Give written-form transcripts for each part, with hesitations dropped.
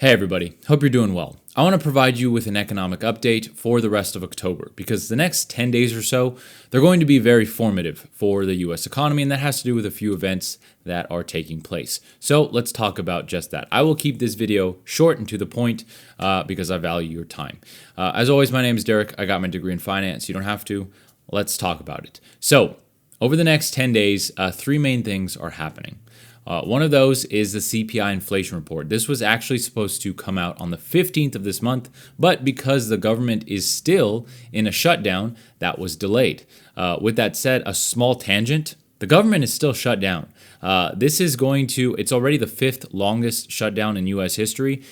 Hey everybody, hope you're doing well. I want to provide you with an economic update for the rest of October because the next 10 days or so, they're going to be very formative for the US economy, and that has to do with a few events that are taking place. So let's talk about just that. I will keep this video short and to the point because I value your time. As always, my name is Derek. I got my degree in finance. You don't have to. Let's talk about it. So over the next 10 days, three main things are happening. One of those is the CPI inflation report. This was actually supposed to come out on the 15th of this month, but because the government is still in a shutdown, that was delayed. With that said, a small tangent, the government is still shut down. It's already the fifth longest shutdown in U.S. history.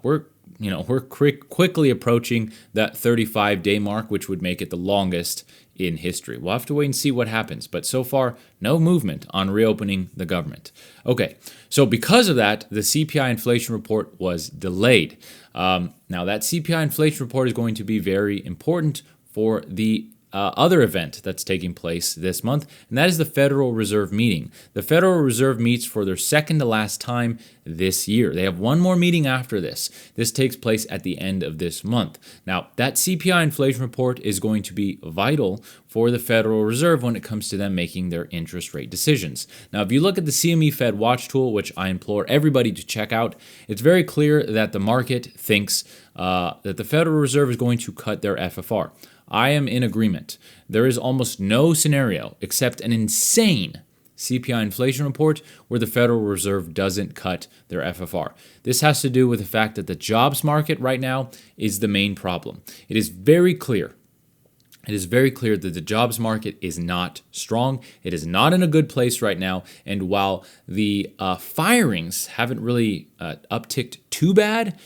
We're quickly approaching that 35-day mark, which would make it the longest in history. We'll have to wait and see what happens, but so far, no movement on reopening the government. Okay, so because of that, the CPI inflation report was delayed. Now, that CPI inflation report is going to be very important for the other event that's taking place this month, and that is the Federal Reserve meeting. The Federal Reserve meets for their second to last time this year. They have one more meeting after this. This takes place at the end of this month. Now, that CPI inflation report is going to be vital for the Federal Reserve when it comes to them making their interest rate decisions. Now, if you look at the CME Fed Watch tool, which I implore everybody to check out, it's very clear that the market thinks that the Federal Reserve is going to cut their FFR. I am in agreement. There is almost no scenario except an insane CPI inflation report where the Federal Reserve doesn't cut their FFR. This has to do with the fact that the jobs market right now is the main problem. It is very clear. It is very clear that the jobs market is not strong. It is not in a good place right now. And while the firings haven't really upticked too bad,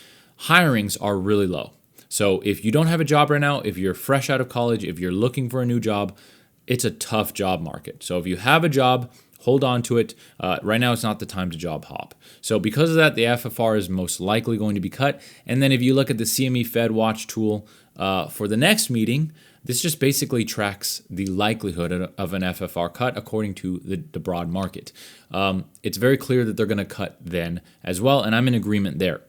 hirings are really low. So if you don't have a job right now, if you're fresh out of college, if you're looking for a new job, it's a tough job market. So if you have a job, hold on to it. Right now, it's not the time to job hop. So because of that, the FFR is most likely going to be cut. And then if you look at the CME Fed Watch tool for the next meeting, this just basically tracks the likelihood of an FFR cut according to the broad market. It's very clear that they're going to cut then as well, and I'm in agreement there.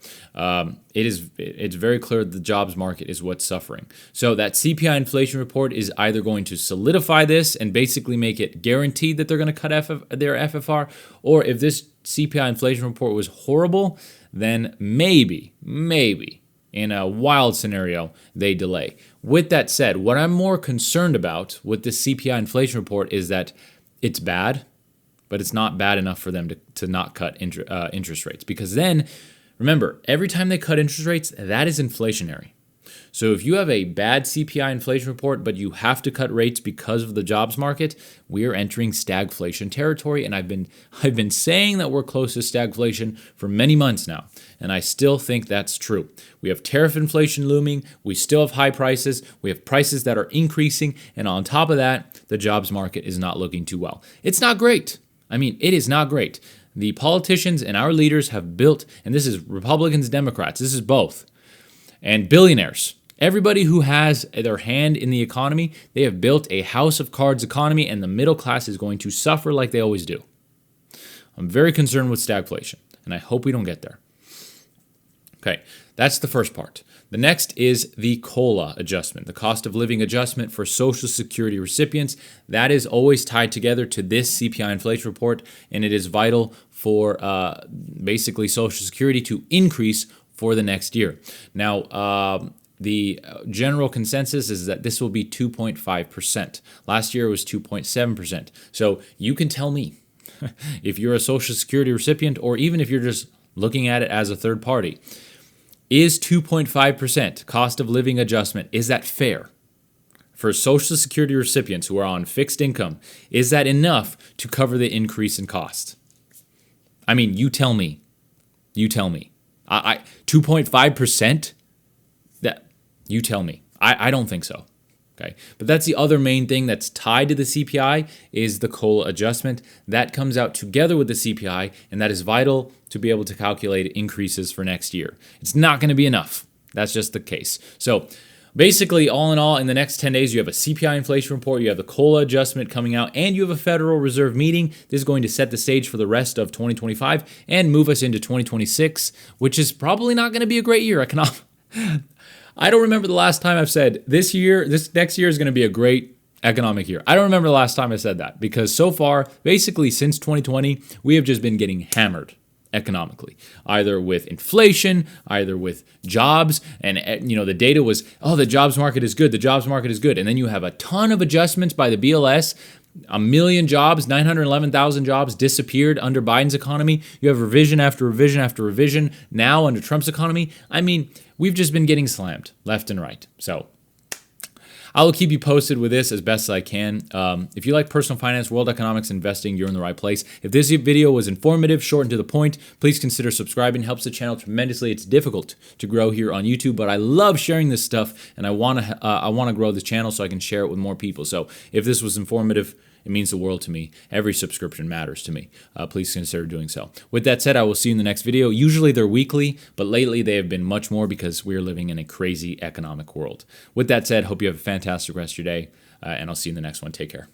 It's very clear that the jobs market is what's suffering. So that CPI inflation report is either going to solidify this and basically make it guaranteed that they're going to cut their FFR, or if this CPI inflation report was horrible, then maybe, in a wild scenario, they delay. With that said, what I'm more concerned about with this CPI inflation report is that it's bad, but it's not bad enough for them to not cut interest rates. Because then, remember, every time they cut interest rates, that is inflationary. So if you have a bad CPI inflation report, but you have to cut rates because of the jobs market, we are entering stagflation territory. And I've been saying that we're close to stagflation for many months now, and I still think that's true. We have tariff inflation looming. We still have high prices. We have prices that are increasing, and on top of that, the jobs market is not looking too well. It's not great. It is not great. The politicians and our leaders have built, and this is Republicans, Democrats, this is both, and billionaires. Everybody who has their hand in the economy, they have built a house of cards economy, and the middle class is going to suffer like they always do. I'm very concerned with stagflation, and I hope we don't get there. Okay, that's the first part. The next is the COLA adjustment, the cost of living adjustment for Social Security recipients. That is always tied together to this CPI inflation report, and it is vital for basically Social Security to increase for the next year. Now, the general consensus is that this will be 2.5%. Last year it was 2.7%. So you can tell me if you're a Social Security recipient, or even if you're just looking at it as a third party, is 2.5% cost of living adjustment, is that fair? For Social Security recipients who are on fixed income, is that enough to cover the increase in cost? You tell me. You tell me. 2.5%? You tell me. I don't think so. Okay, but that's the other main thing that's tied to the CPI is the COLA adjustment. That comes out together with the CPI, and that is vital to be able to calculate increases for next year. It's not going to be enough. That's just the case. So Basically, all in all, in the next 10 days, you have a CPI inflation report, you have the COLA adjustment coming out, and you have a Federal Reserve meeting. This is going to set the stage for the rest of 2025 and move us into 2026, which is probably not going to be a great year. I don't remember the last time I've said this next year is going to be a great economic year. I don't remember the last time I said that, because so far, basically since 2020, we have just been getting hammered economically, either with inflation, either with jobs. And the data was, oh, the jobs market is good, and then you have a ton of adjustments by the BLS. 1 million jobs, 911,000 jobs disappeared under Biden's economy. You have revision after revision after revision now under Trump's economy. I mean, we've just been getting slammed left and right. So I will keep you posted with this as best as I can. If you like personal finance, world economics, investing, you're in the right place. If this video was informative, short and to the point, please consider subscribing. It helps the channel tremendously. It's difficult to grow here on YouTube, but I love sharing this stuff, and I want to grow this channel so I can share it with more people. So if this was informative, it means the world to me. Every subscription matters to me. Please consider doing so. With that said, I will see you in the next video. Usually they're weekly, but lately they have been much more because we are living in a crazy economic world. With that said, hope you have a fantastic rest of your day, and I'll see you in the next one. Take care.